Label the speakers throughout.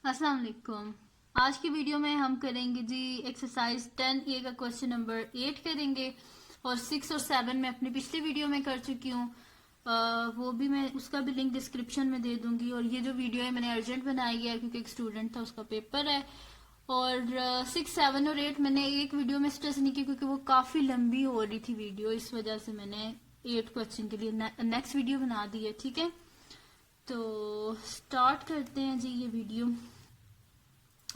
Speaker 1: अस्सलाम वालेकुम। आज की वीडियो में हम करेंगे जी एक्सरसाइज 10A का क्वेश्चन नंबर 8 करेंगे और 6 और 7 में अपनी पिछली वीडियो में कर चुकी हूँ। वो भी मैं उसका भी लिंक डिस्क्रिप्शन में दे दूंगी। और ये जो वीडियो है मैंने अर्जेंट बनाई है क्योंकि एक स्टूडेंट था, उसका पेपर है। और 6, 7 और 8 मैंने एक वीडियो में स्ट्रेस नहीं की क्योंकि वो काफी लंबी हो रही थी वीडियो, इस वजह से मैंने 8 क्वेश्चन के लिए नेक्स्ट वीडियो बना दी है। ठीक है, तो स्टार्ट करते हैं जी ये वीडियो।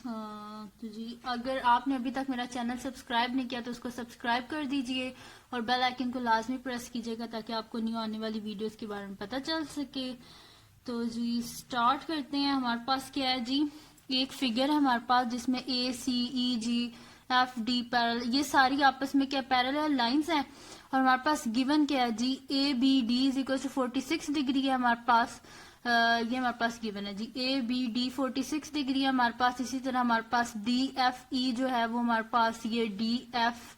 Speaker 1: तो जी अगर आपने अभी तक मेरा चैनल सब्सक्राइब नहीं किया तो उसको सब्सक्राइब कर दीजिए और बेल आइकन को लाजमी प्रेस कीजिएगा ताकि आपको न्यू आने वाली वीडियोस के बारे में पता चल सके। तो जी स्टार्ट करते हैं। हमारे पास क्या है जी, एक फिगर है हमारे पास जिसमें ए सी ई जी एफ डी पैरेलल, ये सारी आपस में क्या पैरेलल लाइंस हैं। और हमारे पास गिवन क्या है जी, A B D is equal to 46 degree है हमारे पास। ये हमारे पास गिवन है जी, ए बी डी 46 डिग्री है हमारे पास। इसी तरह हमारे पास डी एफ ई जो है वो हमारे पास ये डी एफ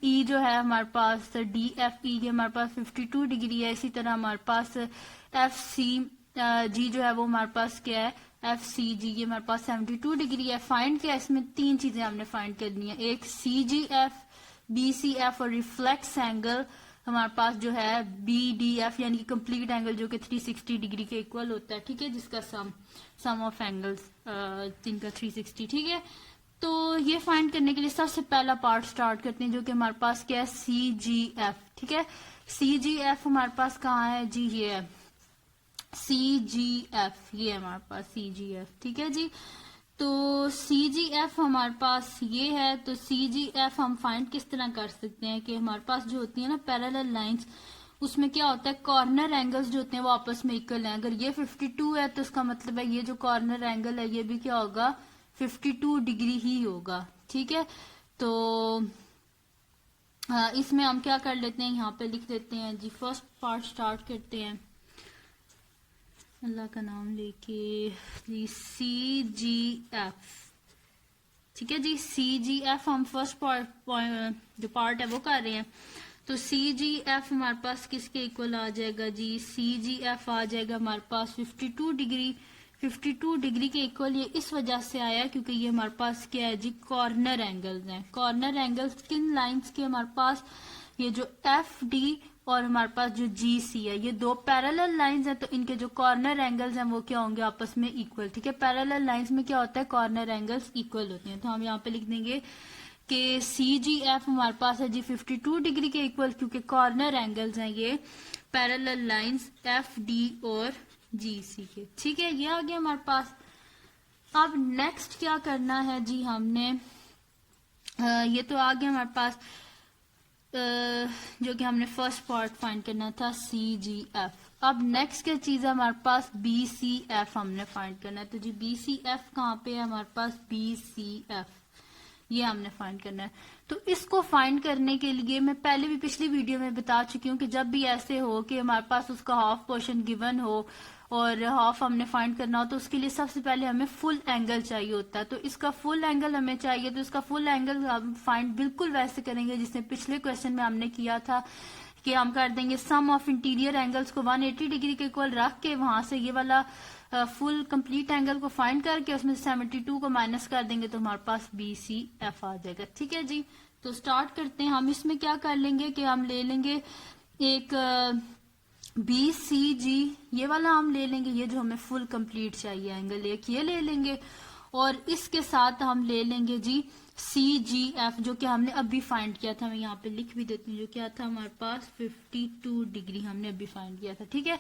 Speaker 1: ई जो है हमारे पास डी एफ ई ये हमारे पास 52 डिग्री है। इसी तरह हमारे पास एफ सी जी जो है वो हमारे पास क्या है, एफ सी जी ये हमारे पास 72 डिग्री है। फाइंड क्या है, इसमें तीन चीजें हमने फाइंड करनी है, एक सी जी एफ, बी सी एफ और रिफ्लेक्स एंगल हमारे पास जो है बी डी एफ यानी कि कंप्लीट एंगल जो कि 360 डिग्री के इक्वल होता है। ठीक है, जिसका सम ऑफ एंगल्स जिनका 360। ठीक है, तो ये फाइंड करने के लिए सबसे पहला पार्ट स्टार्ट करते हैं जो कि हमारे पास क्या है, सी जी एफ। ठीक है, सी जी एफ हमारे पास कहाँ है जी, ये है सी जी एफ, ये हमारे पास सी जी एफ। ठीक है जी, तो सी जी एफ हमारे पास ये है। तो सी जी एफ हम फाइंड किस तरह कर सकते हैं कि हमारे पास जो होती है ना पैरेलल लाइंस, उसमें क्या होता है, कॉर्नर एंगल्स जो होते हैं वो आपस में इक्वल हैं। अगर ये 52 है तो उसका मतलब है ये जो कॉर्नर एंगल है ये भी क्या होगा, 52 डिग्री ही होगा। ठीक है, तो इसमें हम क्या कर लेते हैं, यहाँ पे लिख देते हैं जी, फर्स्ट पार्ट स्टार्ट करते हैं अल्लाह का नाम लेके जी, सी जी एफ। ठीक है जी, सी जी एफ हम फर्स्ट जो पार्ट है वो कर रहे हैं। तो सी जी एफ हमारे पास किसके इक्वल आ जाएगा जी, सी जी एफ आ जाएगा हमारे पास 52 डिग्री। 52 डिग्री के इक्वल ये इस वजह से आया क्योंकि ये हमारे पास क्या है जी, कॉर्नर एंगल्स हैं। कॉर्नर एंगल्स किन लाइंस के, हमारे पास ये जो एफ डी और हमारे पास जो जी सी है, ये दो पैरेलल लाइंस हैं। तो इनके जो कॉर्नर एंगल्स हैं वो क्या होंगे, आपस में इक्वल। ठीक है, पैरेलल लाइंस में क्या होता है, कॉर्नर एंगल्स इक्वल होते हैं। तो हम यहाँ पे लिख देंगे कि सी जी एफ हमारे पास है जी 52 डिग्री के इक्वल क्योंकि कॉर्नर एंगल्स हैं ये पैरेलल लाइंस एफ डी और जी सी के। ठीक है, ये आ गया हमारे पास। अब नेक्स्ट क्या करना है जी, हमने ये तो आ गया हमारे पास जो कि हमने फर्स्ट पार्ट फाइंड करना था, सी जी एफ। अब नेक्स्ट क्या चीज है हमारे पास, बी सी एफ हमने फाइंड करना है। तो जी बी सी एफ कहाँ पे है हमारे पास, बी सी एफ ये हमने फाइंड करना है। तो इसको फाइंड करने के लिए मैं पहले भी पिछली वीडियो में बता चुकी हूँ कि जब भी ऐसे हो कि हमारे पास उसका हाफ पोर्शन गिवन हो और हाफ हमने फाइंड करना हो तो उसके लिए सबसे पहले हमें फुल एंगल चाहिए होता है। तो इसका फुल एंगल हमें चाहिए, तो इसका फुल एंगल हम फाइंड बिल्कुल वैसे करेंगे जिसने पिछले क्वेश्चन में हमने किया था कि हम कर देंगे सम ऑफ इंटीरियर एंगल्स को 180 डिग्री के इक्वल रख के वहां से ये वाला फुल कंप्लीट एंगल को फाइंड करके उसमें 72 को माइनस कर देंगे तो हमारे पास बी सी एफ आ जाएगा। ठीक है जी, तो स्टार्ट करते हैं। हम इसमें क्या कर लेंगे कि हम ले लेंगे एक बी सी जी, ये वाला हम ले लेंगे, ये जो हमें फुल कंप्लीट चाहिए एंगल एक ये ले लेंगे। और इसके साथ हम ले लेंगे जी सी जी एफ जो कि हमने अभी फाइंड किया था। मैं यहाँ पे लिख भी देती हूँ जो क्या था हमारे पास 52 डिग्री हमने अभी फाइंड किया था। ठीक है,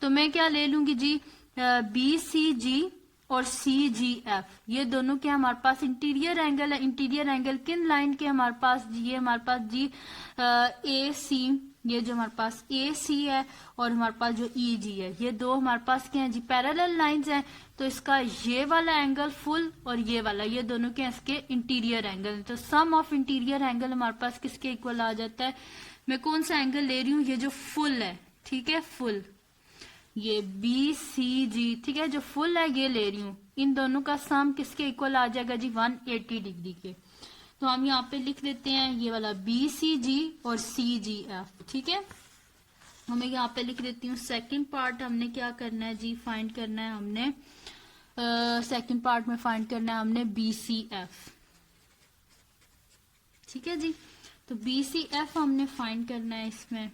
Speaker 1: तो मैं क्या ले लूंगी जी, बी सी जी और सी जी एफ ये दोनों के हमारे पास इंटीरियर एंगल है। इंटीरियर एंगल किन लाइन के हमारे पास जी, ये हमारे पास जी ए सी, ये जो हमारे पास ए सी है और हमारे पास जो ई जी है, ये दो हमारे पास क्या है जी, पैरेलल लाइंस हैं। तो इसका ये वाला एंगल फुल और ये वाला, ये दोनों के इसके इंटीरियर एंगल। तो सम ऑफ इंटीरियर एंगल हमारे पास किसके इक्वल आ जाता है, मैं कौन सा एंगल ले रही हूँ, ये जो फुल है। ठीक है, फुल ये बी सी जी, ठीक है, जो फुल है ये ले रही हूँ, इन दोनों का सम किसके इक्वल आ जाएगा जी, 180 डिग्री के। तो हम यहाँ पे लिख देते हैं ये वाला बी सी जी और सी जी एफ। ठीक है, हमें यहाँ पे लिख देती हूँ सेकंड पार्ट हमने क्या करना है जी, फाइंड करना है हमने सेकंड पार्ट में फाइंड करना है हमने BCF। ठीक है जी, तो BCF हमने फाइंड करना है इसमें।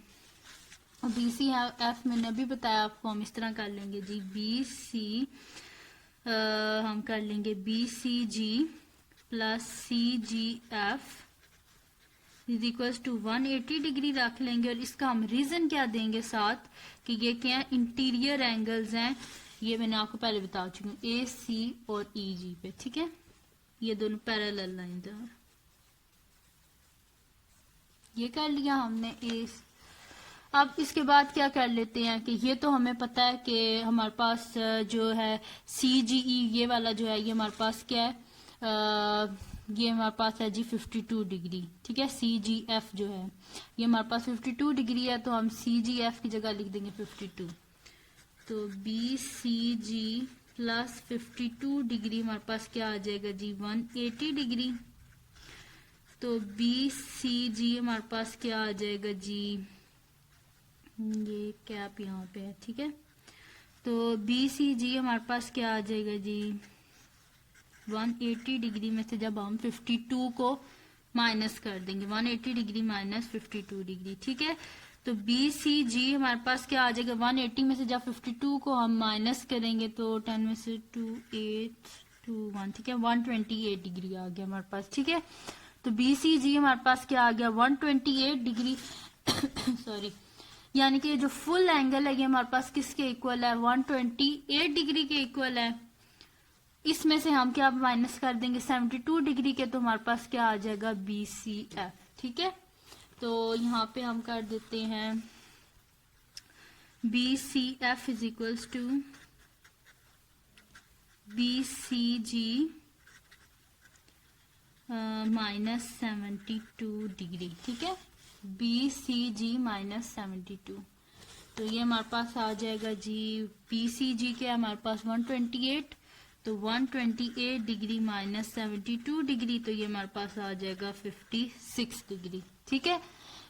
Speaker 1: और BCF मैंने अभी बताया आपको, हम इस तरह कर लेंगे जी। हम कर लेंगे BCG plus CGF is equal to 180 degree रख लेंगे। और इसका हम रीजन क्या देंगे साथ कि ये क्या है, इंटीरियर एंगल्स हैं। ये मैंने आपको पहले बता चुकी हूँ, AC और EG पे। ठीक है, ये दोनों पैरेलल लाइंस हैं। ये कर लिया हमने अब इसके बाद क्या कर लेते हैं कि ये तो हमें पता है कि हमारे पास जो है CGE ये वाला जो है, ये हमारे पास क्या है, ये हमारे पास है जी 52 डिग्री। ठीक है, CGF जो है ये हमारे पास 52 डिग्री है, तो हम CGF की जगह लिख देंगे 52। तो BCG प्लस 52 डिग्री हमारे पास क्या आ जाएगा जी 180 डिग्री। तो BCG हमारे पास क्या आ जाएगा जी, ये कैप यहाँ पे है। ठीक है, तो BCG हमारे पास क्या आ जाएगा जी 180 डिग्री में से जब हम 52 को माइनस कर देंगे, 180 डिग्री माइनस 52 डिग्री। ठीक है, तो BCG हमारे पास क्या आ जाएगा 180 में से जब 52 को हम माइनस करेंगे तो 10 में से 2 8 2 1। ठीक है, 128 डिग्री आ गया हमारे पास। ठीक है, तो BCG हमारे पास क्या आ गया 128 डिग्री सॉरी, यानी कि जो फुल एंगल है ये हमारे पास किसके इक्वल है, 128 डिग्री के इक्वल है। इसमें से हम क्या माइनस कर देंगे 72 डिग्री के, तो हमारे पास क्या आ जाएगा BCF। ठीक है, तो यहाँ पे हम कर देते हैं BCF is equals to BCG minus 72 degree. ठीक है, BCG माइनस 72, तो ये हमारे पास आ जाएगा जी BCG के हमारे पास 128, तो 128 डिग्री माइनस 72 डिग्री, तो ये हमारे पास आ जाएगा 56 डिग्री। ठीक है,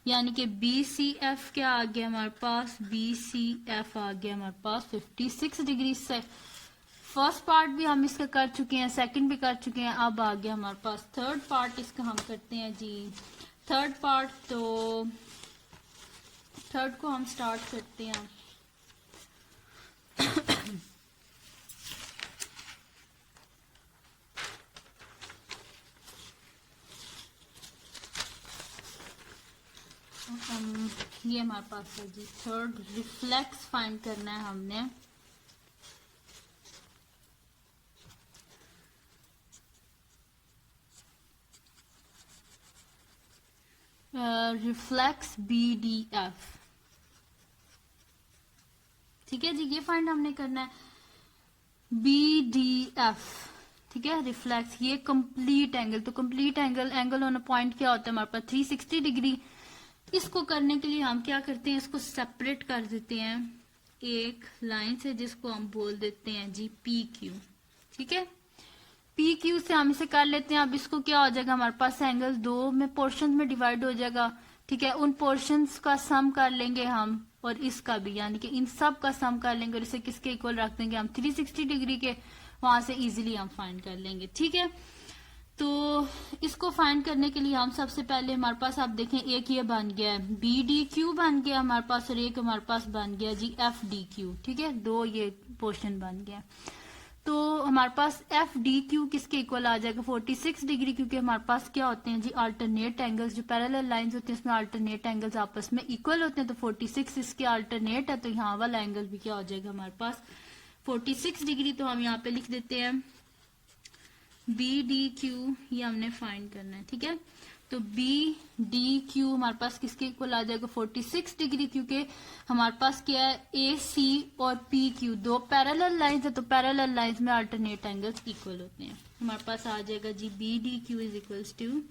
Speaker 1: यानी कि BCF क्या आ गया हमारे पास, BCF आ गया हमारे पास 56 डिग्री से। फर्स्ट पार्ट भी हम इसका कर चुके हैं, सेकंड भी कर चुके हैं, अब आ गया हमारे पास थर्ड पार्ट। इसका हम करते हैं जी थर्ड पार्ट। तो थर्ड को हम स्टार्ट करते हैं। ये हमारे पास है जी थर्ड, रिफ्लेक्स फाइंड करना है हमने। Reflex BDF। ठीक है जी, ये फाइंड हमने करना है BDF। ठीक है, रिफ्लेक्स ये कंप्लीट एंगल, तो complete angle on a point क्या होता है हमारे पास 360 डिग्री। इसको करने के लिए हम क्या करते हैं, इसको सेपरेट कर देते हैं एक लाइन से, जिसको हम बोल देते हैं जी PQ। ठीक है, PQ से हम इसे कर लेते हैं। अब इसको क्या हो जाएगा हमारे पास एंगल दो में पोर्शन में डिवाइड हो जाएगा। ठीक है, उन पोर्शंस का सम कर लेंगे हम, और इसका भी, यानी कि इन सब का सम कर लेंगे और इसे किसके इक्वल रख देंगे हम 360 डिग्री के, वहां से इजीली हम फाइंड कर लेंगे। ठीक है, तो इसको फाइंड करने के लिए हम सबसे पहले हमारे पास आप देखें एक ये बन गया है BDQ बन गया हमारे पास, और एक हमारे पास बन गया जी FDQ। ठीक है, दो ये पोर्शन बन गया। तो हमारे पास FDQ किसके इक्वल आ जाएगा 46 डिग्री, क्योंकि हमारे पास क्या होते हैं जी अल्टरनेट एंगल्स, जो पैरेलल लाइंस होते हैं इसमें अल्टरनेट एंगल्स आपस में इक्वल होते हैं। तो 46 इसके अल्टरनेट है, तो यहाँ वाला एंगल भी क्या हो जाएगा हमारे पास 46 डिग्री। तो हम यहाँ पे लिख देते हैं BDQ, ये हमने फाइंड करना है। ठीक है, तो BDQ हमारे पास किसके इक्वल आ जाएगा 46 डिग्री, क्योंकि हमारे पास क्या है AC और PQ दो पैरेलल लाइंस है, तो पैरेलल लाइंस में अल्टरनेट एंगल्स इक्वल होते हैं। हमारे पास आ जाएगा जी BDQ is equals to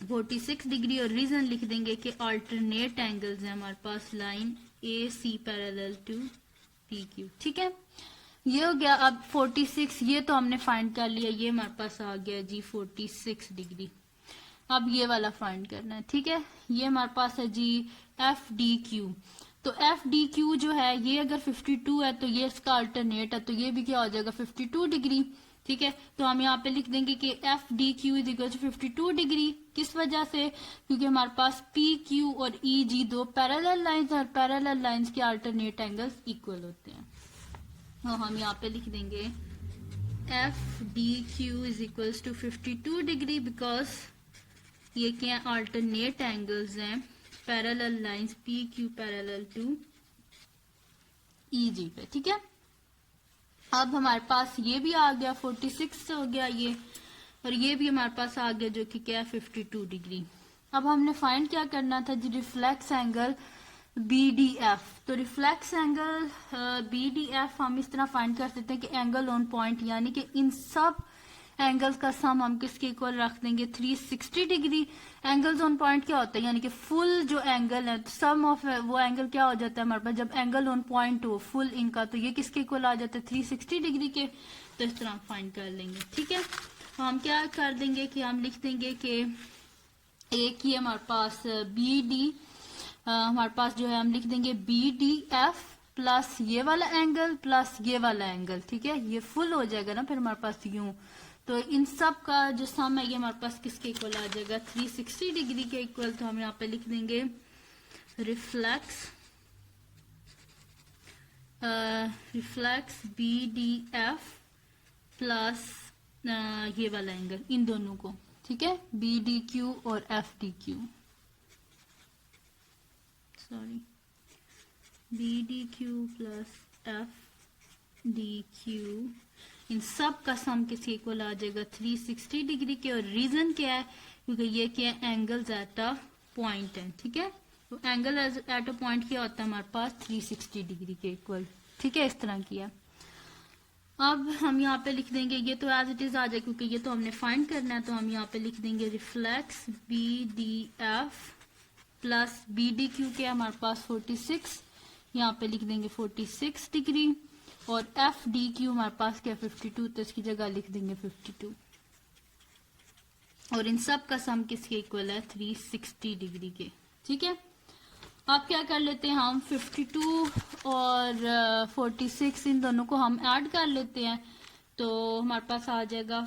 Speaker 1: 46 degree, और रीजन लिख देंगे कि अल्टरनेट एंगल्स है हमारे पास line AC parallel to PQ। ठीक है, ये हो गया। अब 46 ये तो हमने फाइंड कर लिया, ये हमारे पास आ गया जी 46 डिग्री। अब ये वाला फाइंड करना है। ठीक है, ये हमारे पास है जी FDQ। तो एफ डी क्यू जो है ये अगर 52 है तो ये इसका अल्टरनेट है, तो ये भी क्या हो जाएगा 52 डिग्री। ठीक है, तो हम यहाँ पे लिख देंगे कि F D Q is equal to 52 degree. किस वजह से? क्योंकि हमारे पास पी क्यू और ई जी दो पैरेलल लाइंस और पैरेलल लाइंस के अल्टरनेट एंगल्स इक्वल होते हैं। तो हम यहाँ पे लिख देंगे F D Q is equal to 52 degree because ये क्या अल्टरनेट एंगल्स हैं parallel lines P Q parallel to E G पे। ठीक है, अब हमारे पास ये भी आ गया 46 हो गया ये, और ये भी हमारे पास आ गया जो कि क्या है 52 डिग्री। अब हमने फाइंड क्या करना था जी, reflex angle B D F. तो reflex angle B D F हम इस तरह फाइंड कर सकते हैं कि एंगल ऑन पॉइंट, यानी कि इन सब एंगल्स का सम हम किसके इक्वल रख देंगे 360 डिग्री। एंगल्स ऑन पॉइंट क्या होता है, यानी कि फुल जो एंगल है, तो सम ऑफ वो एंगल क्या हो जाता है हमारे पास जब एंगल ऑन पॉइंट हो फुल इनका, तो ये किसके इक्वल आ जाता है 360 डिग्री के। तो इस तरह फाइंड कर लेंगे। ठीक है, तो हम क्या कर देंगे कि हम लिख देंगे कि एक ही हमारे पास बी डी, हमारे पास जो है हम लिख देंगे बी डी एफ प्लस ये वाला एंगल प्लस ये वाला एंगल। ठीक है, ये फुल हो जाएगा ना फिर हमारे पास यूं, तो इन सब का जो सम है ये हमारे पास किसके इक्वल आ जाएगा 360 डिग्री के इक्वल। तो हम यहाँ पे लिख देंगे reflex B D F plus ये वाला एंगल इन दोनों को। ठीक है, बी डी क्यू और F D Q, sorry B D Q plus F D Q, इन सब का सम किसके इक्वल आ जाएगा 360 डिग्री के। और रीजन क्या है, क्योंकि ये क्या है एंगल्स एट अ पॉइंट है। ठीक है, तो एंगल एट अ पॉइंट क्या होता है हमारे पास 360 डिग्री के इक्वल। ठीक है, इस तरह किया। अब हम यहाँ पे लिख देंगे, ये तो एज इट इज आ जाए क्योंकि ये तो हमने फाइंड करना है, तो हम यहाँ पे लिख देंगे reflex B D F plus B D Q के हमारे पास 46, यहाँ पे लिख देंगे 46 डिग्री, और एफ डी क्यू हमारे पास क्या 52, तो इसकी जगह लिख देंगे 52, और इन सब का सम किसके इक्वल है 360 डिग्री के। ठीक है, अब क्या कर लेते हैं हम 52 और 46 इन दोनों को हम ऐड कर लेते हैं, तो हमारे पास आ जाएगा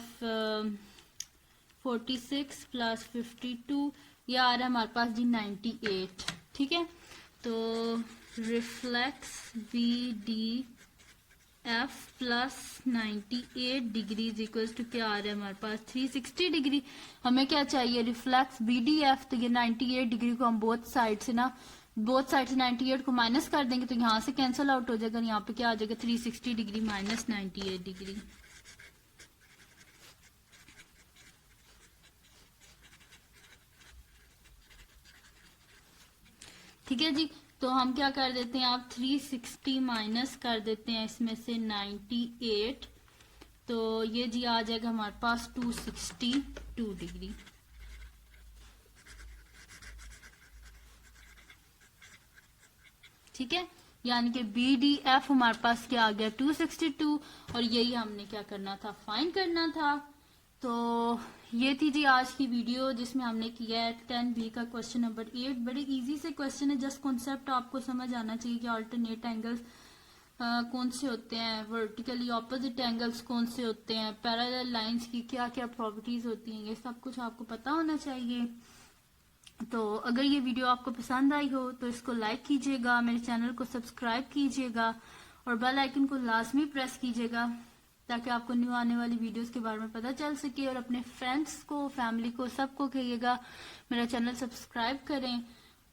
Speaker 1: 46 प्लस 52, ये आ रहा है हमारे पास जी 98। ठीक है, तो reflex B D F plus 98 degree equal to क्या आ रहा है हमारे पास 360 डिग्री। हमें क्या चाहिए रिफ्लेक्स बी डी एफ, तो ये 98 डिग्री को हम बोथ साइड से 98 को माइनस कर देंगे, तो यहाँ से कैंसिल आउट हो जाएगा, यहाँ पे क्या आ जाएगा 360 डिग्री माइनस 98 डिग्री। ठीक है जी, तो हम क्या कर देते हैं आप 360 माइनस कर देते हैं इसमें से 98, तो ये जी आ जाएगा हमारे पास 262 डिग्री। ठीक है, यानी कि बी डी एफ हमारे पास क्या आ गया 262, और यही हमने क्या करना था फाइंड करना था। तो ये थी जी आज की वीडियो जिसमें हमने किया है 10B का क्वेश्चन नंबर 8। बड़े इजी से क्वेश्चन है, जस्ट कॉन्सेप्ट आपको समझ आना चाहिए कि अल्टरनेट एंगल्स कौन से होते हैं, वर्टिकली ऑपोजिट एंगल्स कौन से होते हैं, पैरेलल लाइंस की क्या क्या प्रॉपर्टीज होती हैं, ये सब कुछ आपको पता होना चाहिए। तो अगर ये वीडियो आपको पसंद आई हो तो इसको लाइक कीजिएगा, मेरे चैनल को सब्सक्राइब कीजिएगा और बेल आइकन को लाजमी प्रेस कीजिएगा ताकि आपको न्यू आने वाली वीडियोस के बारे में पता चल सके। और अपने फ्रेंड्स को, फैमिली को, सबको कहिएगा मेरा चैनल सब्सक्राइब करें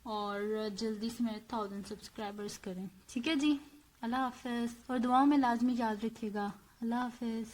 Speaker 1: और जल्दी से मेरे 1000 सब्सक्राइबर्स करें। ठीक है जी, अल्लाह हाफिज, और दुआओं में लाजमी याद रखिएगा। अल्लाह हाफिज।